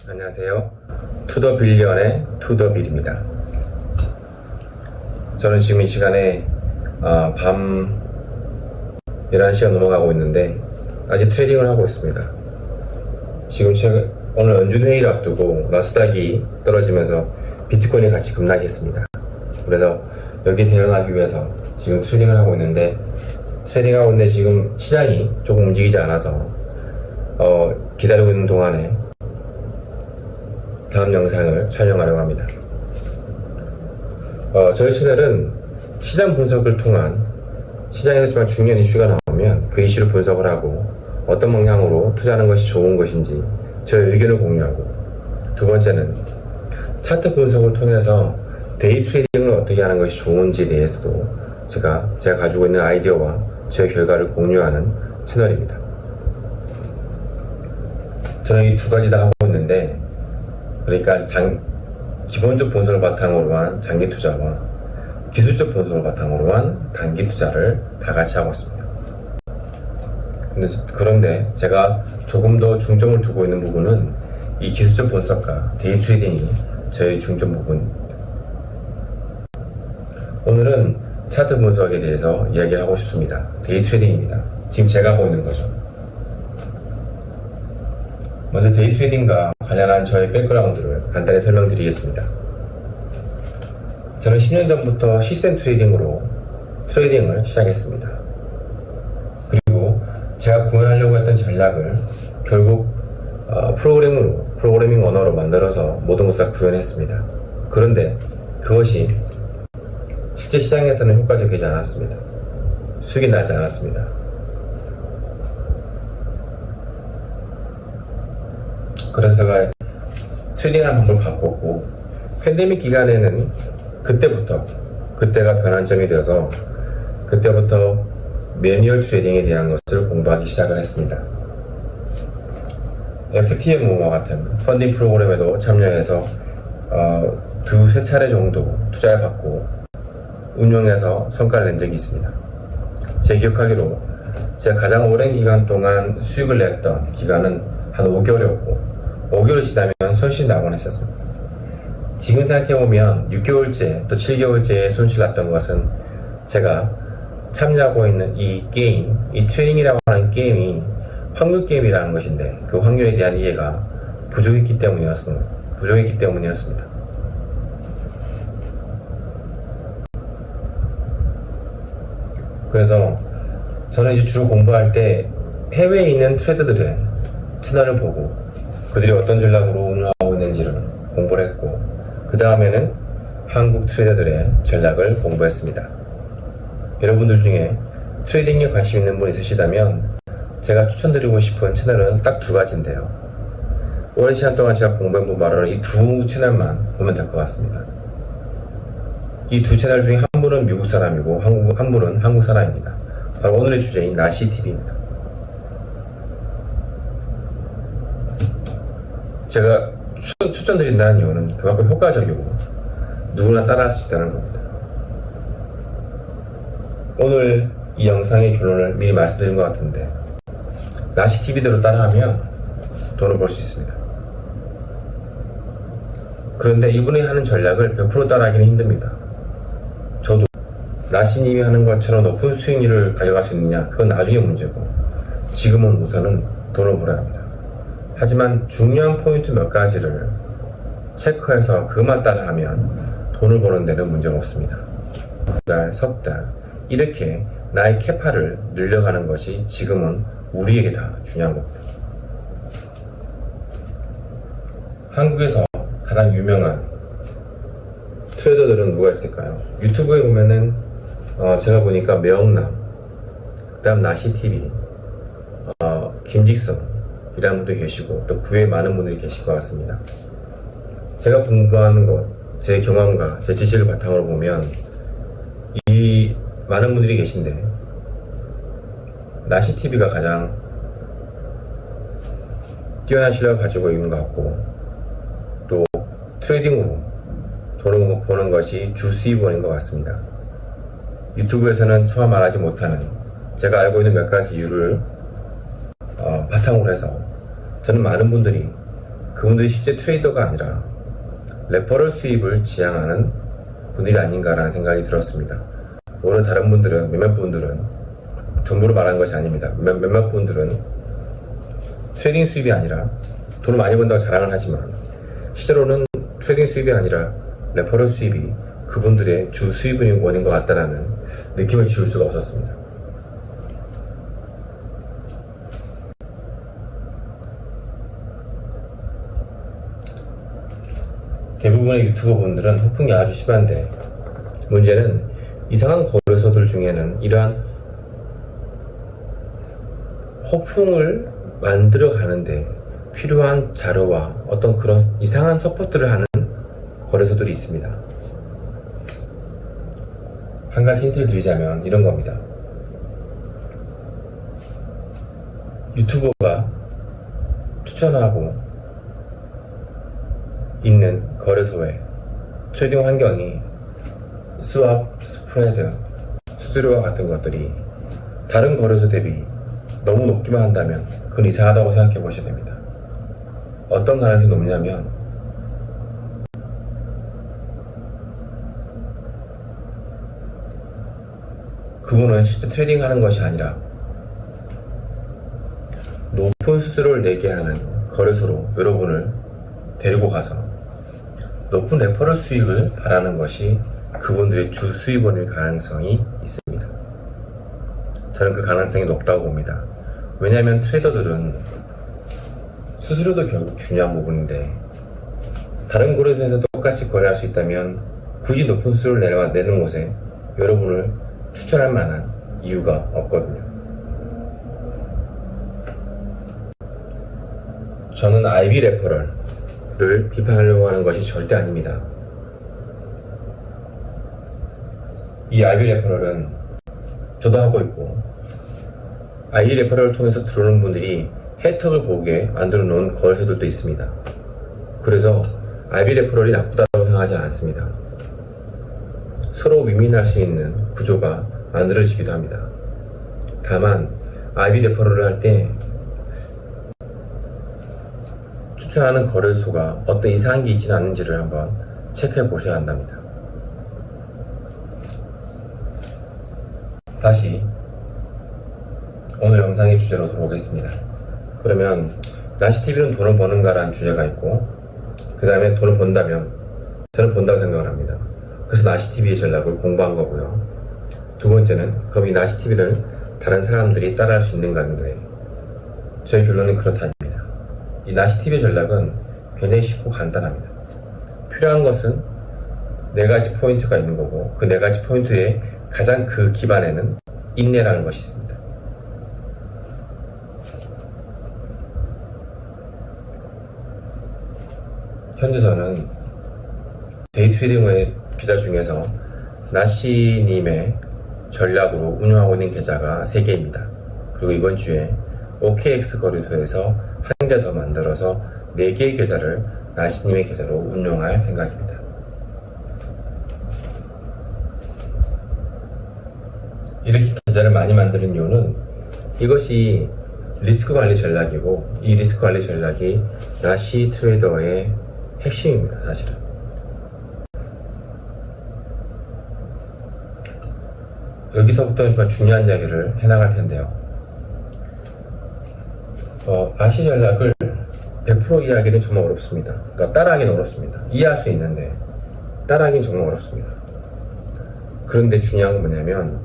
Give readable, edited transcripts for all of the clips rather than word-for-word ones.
안녕하세요. 투더빌리언의 투더빌입니다. 저는 지금 이 시간에 밤 11시가 넘어가고 있는데 아직 트레이딩을 하고 있습니다. 지금 오늘 연준회의를 앞두고 나스닥이 떨어지면서 비트코인이 같이 급락했습니다. 그래서 여기에 대응하기 위해서 지금 트레이딩을 하고 있는데 지금 시장이 조금 움직이지 않아서 기다리고 있는 동안에 다음 영상을 촬영하려고 합니다. 저희 채널은 시장 분석을 통한 시장에서 정말 중요한 이슈가 나오면 그 이슈를 분석을 하고 어떤 방향으로 투자하는 것이 좋은 것인지 저의 의견을 공유하고, 두 번째는 차트 분석을 통해서 데이 트레이딩을 어떻게 하는 것이 좋은지에 대해서도 제가 가지고 있는 아이디어와 제 결과를 공유하는 채널입니다. 저는 이 두 가지 다 하고 있는데, 그러니까 기본적 분석을 바탕으로 한 장기 투자와 기술적 분석을 바탕으로 한 단기 투자를 다 같이 하고 있습니다. 그런데 제가 조금 더 중점을 두고 있는 부분은 이 기술적 분석과 데이 트레이딩이 저의 중점 부분입니다. 오늘은 차트 분석에 대해서 이야기를 하고 싶습니다. 데이 트레이딩입니다. 지금 제가 하고 있는 거죠. 먼저 데이 트레이딩과 관련한 저의 백그라운드를 간단히 설명드리겠습니다. 저는 10년 전부터 시스템 트레이딩으로 트레이딩을 시작했습니다. 그리고 제가 구현하려고 했던 전략을 결국 프로그래밍 언어로 만들어서 모든 것을 다 구현했습니다. 그런데 그것이 실제 시장에서는 효과적이지 않았습니다. 수익이 나지 않았습니다. 그래서 제가 트레이딩하는 방법을 바꿨고, 팬데믹 기간에는 그때가 변환점이 되어서 그때부터 매뉴얼 트레이딩에 대한 것을 공부하기 시작을 했습니다. FTMO와 같은 펀딩 프로그램에도 참여해서 두세 차례 정도 투자를 받고 운용해서 성과를 낸 적이 있습니다. 제 기억하기로 제가 가장 오랜 기간 동안 수익을 냈던 기간은 한 5개월이었고 5개월 지나면 손실이 나곤 했었습니다. 지금 생각해보면 6개월째 또 7개월째에 손실 났던 것은 제가 참여하고 있는 이 게임, 이 트레이딩이라고 하는 게임이 확률 게임이라는 것인데 그 확률에 대한 이해가 부족했기 때문이었습니다. 그래서 저는 이제 주로 공부할 때 해외에 있는 트레이더들의 채널을 보고 그들이 어떤 전략으로 운영하고 있는지를 공부를 했고, 그 다음에는 한국 트레이더들의 전략을 공부했습니다. 여러분들 중에 트레이딩에 관심 있는 분 있으시다면 제가 추천드리고 싶은 채널은 딱 두 가지인데요. 오랜 시간 동안 제가 공부해본 바로는 이 두 채널만 보면 될 것 같습니다. 이 두 채널 중에 한 분은 미국 사람이고 한 분은 한국 사람입니다. 바로 오늘의 주제인 나시TV입니다. 제가 추천드린다는 이유는 그만큼 효과적이고 누구나 따라할 수 있다는 겁니다. 오늘 이 영상의 결론을 미리 말씀드린 것 같은데, 나시TV대로 따라하면 돈을 벌 수 있습니다. 그런데 이분이 하는 전략을 100% 따라하기는 힘듭니다. 저도 나시님이 하는 것처럼 높은 수익률을 가져갈 수 있느냐, 그건 나중에 문제고 지금은 우선은 돈을 벌어야 합니다. 하지만 중요한 포인트 몇 가지를 체크해서 그것만 따라하면 돈을 버는 데는 문제가 없습니다. 두 달, 석 달 이렇게 나의 캐파를 늘려가는 것이 지금은 우리에게 다 중요한 겁니다. 한국에서 가장 유명한 트레이더들은 누가 있을까요? 유튜브에 보면은 제가 보니까 매영남, 그 다음 나시TV, 김직성 이라는 분들이 계시고 또 그 외에 많은 분들이 계실 것 같습니다. 제가 공부하는 것, 제 경험과 제 지식을 바탕으로 보면 이 많은 분들이 계신데 나시TV가 가장 뛰어난 실력을 가지고 있는 것 같고, 또 트레이딩으로 돈을 버는 것이 주 수입원인 것 같습니다. 유튜브에서는 차마 말하지 못하는 제가 알고 있는 몇 가지 이유를 바탕으로 해서 저는 많은 분들이 그분들이 실제 트레이더가 아니라 레퍼럴 수입을 지향하는 분들이 아닌가라는 생각이 들었습니다. 오늘 다른 분들은, 몇몇 분들은, 전부로 말하는 것이 아닙니다. 몇몇 분들은 트레이딩 수입이 아니라 돈을 많이 번다고 자랑을 하지만 실제로는 트레이딩 수입이 아니라 레퍼럴 수입이 그분들의 주 수입의 원인 것 같다라는 느낌을 지울 수가 없었습니다. 대부분의 유튜버 분들은 허풍이 아주 심한데, 문제는 이상한 거래소들 중에는 이러한 허풍을 만들어 가는데 필요한 자료와 어떤 그런 이상한 서포트를 하는 거래소들이 있습니다. 한 가지 힌트를 드리자면 이런 겁니다. 유튜버가 추천하고 있는 거래소의 트레이딩 환경이 스왑, 스프레드, 수수료와 같은 것들이 다른 거래소 대비 너무 높기만 한다면 그건 이상하다고 생각해 보셔야 됩니다. 어떤 가능성이 높냐면 그분은 실제 트레이딩 하는 것이 아니라 높은 수수료를 내게 하는 거래소로 여러분을 데리고 가서 높은 레퍼럴 수익을 바라는 것이 그분들의 주 수입원일 가능성이 있습니다. 저는 그 가능성이 높다고 봅니다. 왜냐하면 트레이더들은 수수료도 결국 중요한 부분인데 다른 거래소에서 똑같이 거래할 수 있다면 굳이 높은 수수료를 내는 곳에 여러분을 추천할 만한 이유가 없거든요. 저는 IB 레퍼럴을 비판하려고 하는 것이 절대 아닙니다. 이 IB 레퍼럴은 저도 하고 있고 IB 레퍼럴을 통해서 들어오는 분들이 혜택을 보게 만들어 놓은 거래소들도 있습니다. 그래서 IB 레퍼럴이 나쁘다고 생각하지 않습니다. 서로 윈윈할 수 있는 구조가 만들어지기도 합니다. 다만 IB 레퍼럴을 할 때 추천하는 거래소가 어떤 이상한 게 있지는 않는지를 한번 체크해 보셔야 한답니다. 다시 오늘 영상의 주제로 돌아오겠습니다. 그러면 나시TV는 돈을 버는가 라는 주제가 있고 그 다음에 돈을 번다면 저는 본다고 생각을 합니다. 그래서 나시TV의 전략을 공부한 거고요. 두 번째는 그럼 이 나시TV를 다른 사람들이 따라할 수 있는가인데 저의 결론은 그렇답니다. 이 나시TV의 전략은 굉장히 쉽고 간단합니다. 필요한 것은 4가지 포인트가 있는 거고 그 4가지 포인트의 가장 그 기반에는 인내라는 것이 있습니다. 현재 저는 데이트레이딩의 비자 중에서 나시님의 전략으로 운영하고 있는 계좌가 3개입니다. 그리고 이번 주에 OKX 거래소에서 한 개 더 만들어서 4개의 계좌를 나시님의 계좌로 운영할 생각입니다. 이렇게 계좌를 많이 만드는 이유는 이것이 리스크 관리 전략이고 이 리스크 관리 전략이 나시 트레이더의 핵심입니다. 사실은 여기서부터 정말 중요한 이야기를 해나갈 텐데요. 나시 전략을 100% 이해하기는 정말 어렵습니다. 그러니까 따라하기는 어렵습니다. 이해할 수 있는데 따라하기는 정말 어렵습니다. 그런데 중요한 건 뭐냐면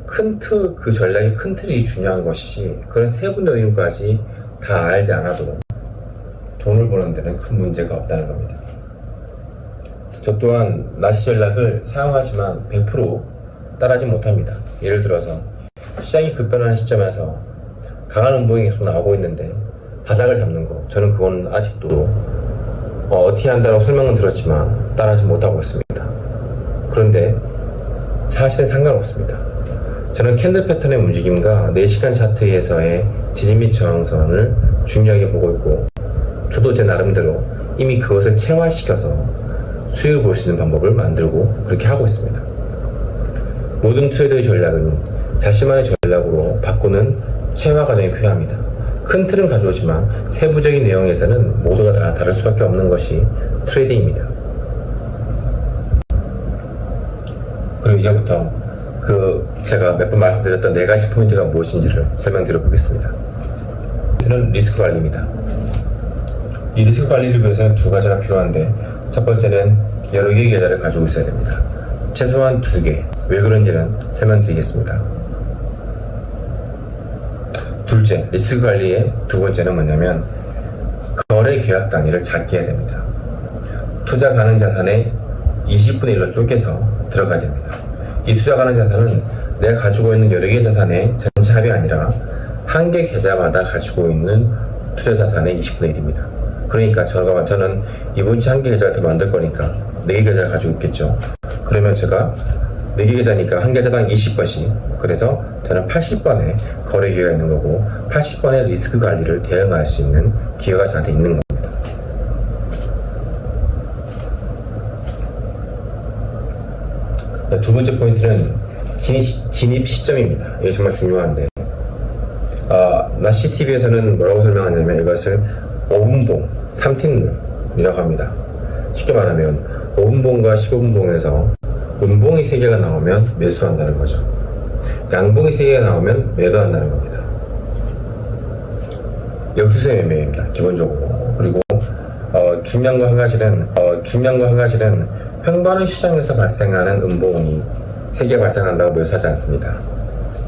그 전략의 큰 틀이 중요한 것이지 그런 세부 요인까지 다 알지 않아도 돈을 버는 데는 큰 문제가 없다는 겁니다. 저 또한 나시 전략을 사용하지만 100% 따라하지 못합니다. 예를 들어서 시장이 급변하는 시점에서 강한 음봉이 계속 나오고 있는데 바닥을 잡는 거 저는 그건 아직도 어떻게 한다고 설명은 들었지만 따라하지 못하고 있습니다. 그런데 사실은 상관없습니다. 저는 캔들 패턴의 움직임과 4시간 차트에서의 지지 및 저항선을 중요하게 보고 있고 저도 제 나름대로 이미 그것을 체화시켜서 수익을 볼 수 있는 방법을 만들고 그렇게 하고 있습니다. 모든 트레이더의 전략은 자신만의 전략으로 바꾸는 체화 과정이 필요합니다. 큰 틀은 가져오지만 세부적인 내용에서는 모두가 다 다를 수밖에 없는 것이 트레이딩입니다. 그리고 이제부터 제가 몇 번 말씀드렸던 4가지 포인트가 무엇인지를 설명드려 보겠습니다. 는 리스크 관리입니다. 이 리스크 관리를 위해서는 2가지가 필요한데, 첫 번째는 여러 개의 계좌를 가지고 있어야 됩니다. 최소한 2개. 왜 그런지는 설명드리겠습니다. 둘째, 리스크 관리의 2번째는 뭐냐면 거래 계약 단위를 작게 해야 됩니다. 투자 가능 자산의 20분의 1로 쪼개서 들어가야 됩니다. 이 투자 가능 자산은 내가 가지고 있는 여러 개의 자산의 전체 합이 아니라 한 개 계좌마다 가지고 있는 투자 자산의 20분의 1입니다. 그러니까 저는 이번 주 한 개 계좌를 더 만들 거니까 4개 계좌를 가지고 있겠죠. 그러면 제가 4개 계좌니까 한 계좌당 20번씩, 그래서 저는 80번의 거래 기회가 있는 거고 80번의 리스크 관리를 대응할 수 있는 기회가 저한테 있는 겁니다. 두 번째 포인트는 진입 시점입니다. 이게 정말 중요한데, 나시TV에서는 뭐라고 설명하냐면 이것을 5분봉, 3팀룰이라고 합니다. 쉽게 말하면 5분봉과 15분봉에서 음봉이 3개가 나오면 매수한다는 거죠. 양봉이 3개가 나오면 매도한다는 겁니다. 역추세 매매입니다, 기본적으로. 그리고 중요한 거 한 가지는 횡보하는 시장에서 발생하는 음봉이 3개 발생한다고 매수하지 않습니다.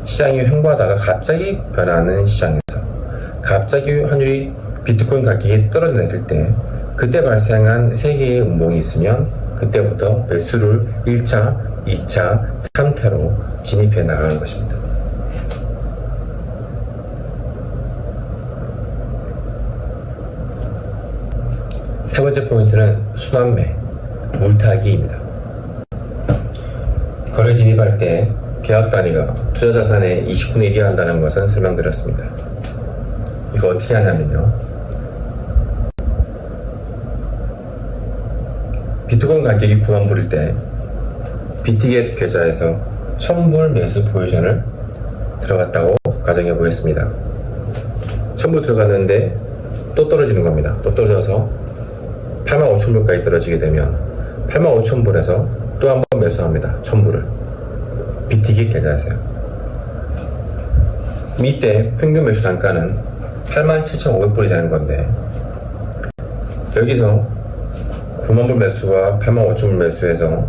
시장이 횡보하다가 갑자기 변하는 시장에서 갑자기 환율이 비트코인 가격이 떨어져 내릴 때, 그때 발생한 3개의 음봉이 있으면 그때부터 매수를 1차, 2차, 3차로 진입해 나가는 것입니다. 세 번째 포인트는 순환매, 물타기입니다. 거래 진입할 때 계약 단위가 투자 자산의 20분의 1이어야 한다는 것은 설명드렸습니다. 이거 어떻게 하냐면요, 비트코인 가격이 9만 불일 때 비티겟 계좌에서 1000불 매수 포지션을 들어갔다고 가정해 보겠습니다. 1000불 들어갔는데 또 떨어지는 겁니다. 또 떨어져서 85,000불까지 떨어지게 되면 85,000불에서 또 한 번 매수합니다. 1000불을 비티겟 계좌에서요. 이때 평균 매수 단가는 87,500불이 되는 건데, 여기서 9만불 매수와 85,000불 매수해서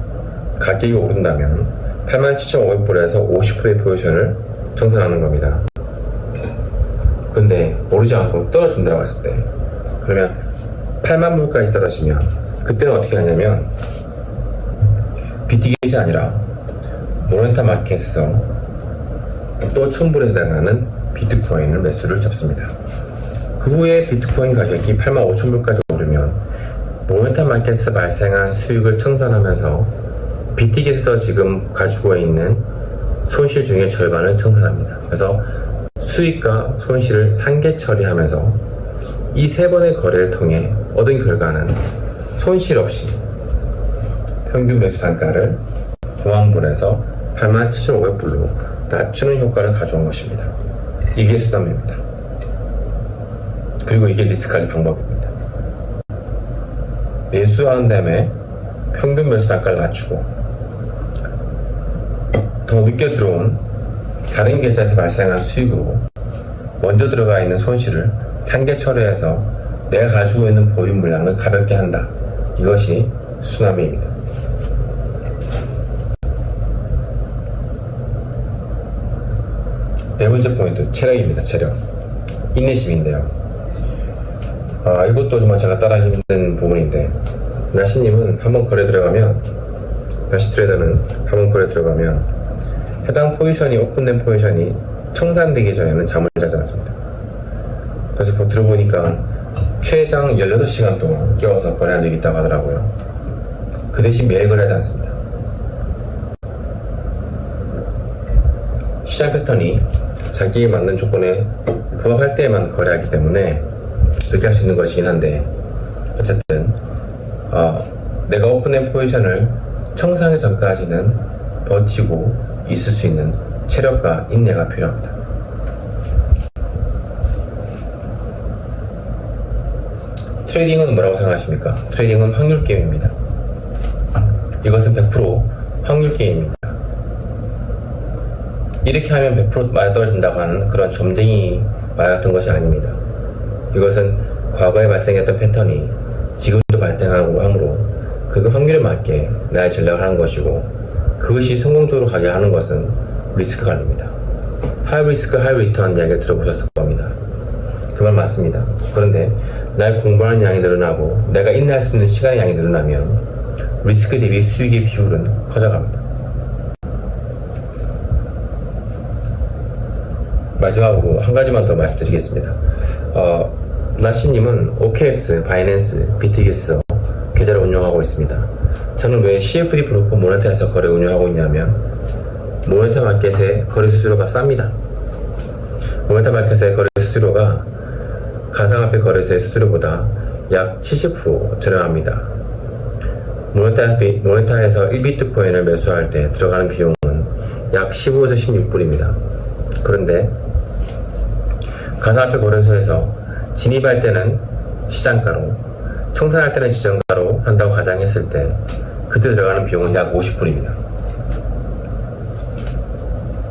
가격이 오른다면 87,500불에서 50%의 포지션을 청산하는 겁니다. 근데 오르지 않고 떨어진다고 했을 때, 그러면 8만불까지 떨어지면 그때는 어떻게 하냐면 비티겟이 아니라 모멘텀 마켓에서 또 1000불에 해당하는 비트코인을 매수를 잡습니다. 그 후에 비트코인 가격이 85,000불까지 오르면 모멘텀 마켓에서 발생한 수익을 청산하면서 비티겟에서 지금 가지고 있는 손실 중에 절반을 청산합니다. 그래서 수익과 손실을 상계 처리하면서 이 3번의 거래를 통해 얻은 결과는 손실 없이 평균 매수 단가를 9만불에서 87,500불로 낮추는 효과를 가져온 것입니다. 이게 수단매입니다. 그리고 이게 리스크 관리 방법입니다. 매수한 다음에 평균 매수 단가를 낮추고 더 늦게 들어온 다른 계좌에서 발생한 수익으로 먼저 들어가 있는 손실을 상계 처리해서 내가 가지고 있는 보유 물량을 가볍게 한다. 이것이 순환매입니다. 네 번째 포인트, 체력입니다. 체력. 인내심인데요. 이것도 정말 제가 따라 힘든 부분인데, 나시님은 한번 거래 들어가면, 나시 트레이더는 한번 거래 들어가면 해당 포지션이, 오픈된 포지션이 청산되기 전에는 잠을 자지 않습니다. 그래서 들어보니까 최장 18시간 동안 깨워서 거래한 적이 있다고 하더라고요. 그 대신 매일 거래하지 않습니다. 시장 패턴이 자기에 맞는 조건에 부합할 때에만 거래하기 때문에 그렇게 할 수 있는 것이긴 한데, 어쨌든 내가 오픈된 포지션을 청산하기 전까지는 버티고 있을 수 있는 체력과 인내가 필요합니다. 트레이딩은 뭐라고 생각하십니까? 트레이딩은 확률 게임입니다. 이것은 100% 확률 게임입니다. 이렇게 하면 100% 맞아 떨어진다고 하는 그런 점쟁이 말 같은 것이 아닙니다. 이것은 과거에 발생했던 패턴이 지금도 발생하고 하므로 그 확률에 맞게 나의 전략을 하는 것이고, 그것이 성공적으로 가게 하는 것은 리스크 관리입니다. 하이 리스크 하이 리턴 이야기를 들어보셨을 겁니다. 그 말 맞습니다. 그런데 나의 공부하는 양이 늘어나고 내가 인내할 수 있는 시간의 양이 늘어나면 리스크 대비 수익의 비율은 커져갑니다. 마지막으로 한 가지만 더 말씀드리겠습니다. 나씨님은 OKX, 바이낸스, 비트기에서 계좌를 운영하고 있습니다. 저는 왜 CFD 브로커 모네타에서 거래 운영하고 있냐면, 모네타 마켓의 거래 수수료가 쌉니다. 모네타 마켓의 거래 수수료가 가상화폐 거래소의 수수료보다 약 70% 저렴합니다. 모네타에서 1비트코인을 매수할 때 들어가는 비용은 약 15에서 16불입니다. 그런데 가상화폐 거래소에서 진입할 때는 시장가로, 청산할 때는 지정가로 한다고 가정했을 때 그때 들어가는 비용은 약 50불입니다.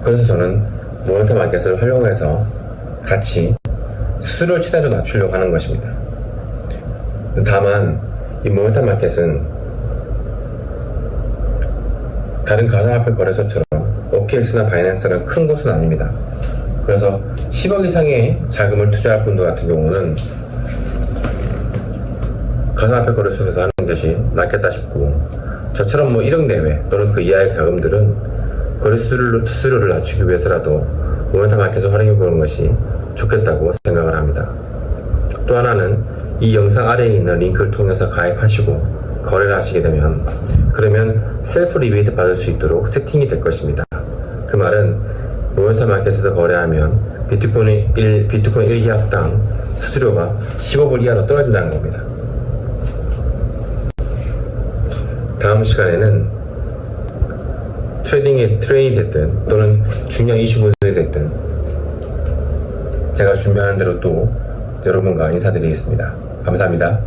그래서 저는 모네타 마켓을 활용해서 같이 수수료를 최대한 낮추려고 하는 것입니다. 다만 이 모네타 마켓은 다른 가상화폐 거래소처럼 OKX나 바이낸스는 큰 곳은 아닙니다. 그래서 10억 이상의 자금을 투자할 분들 같은 경우는 가상화폐 거래소에서 하는 것이 낫겠다 싶고, 저처럼 1억 내외 또는 그 이하의 자금들은 거래 수수료를 낮추기 위해서라도 모네타 마켓을 활용해 보는 것이 좋겠다고 생각을 합니다. 또 하나는 이 영상 아래에 있는 링크를 통해서 가입하시고 거래를 하시게 되면, 그러면 셀프 리베이트 받을 수 있도록 세팅이 될 것입니다. 그 말은 모네타 마켓에서 거래하면 비트코인 1계약당 수수료가 15불 이하로 떨어진다는 겁니다. 다음 시간에는 트레이딩이 됐든 또는 중요한 이슈 분석이 됐든 제가 준비하는 대로 또 여러분과 인사드리겠습니다. 감사합니다.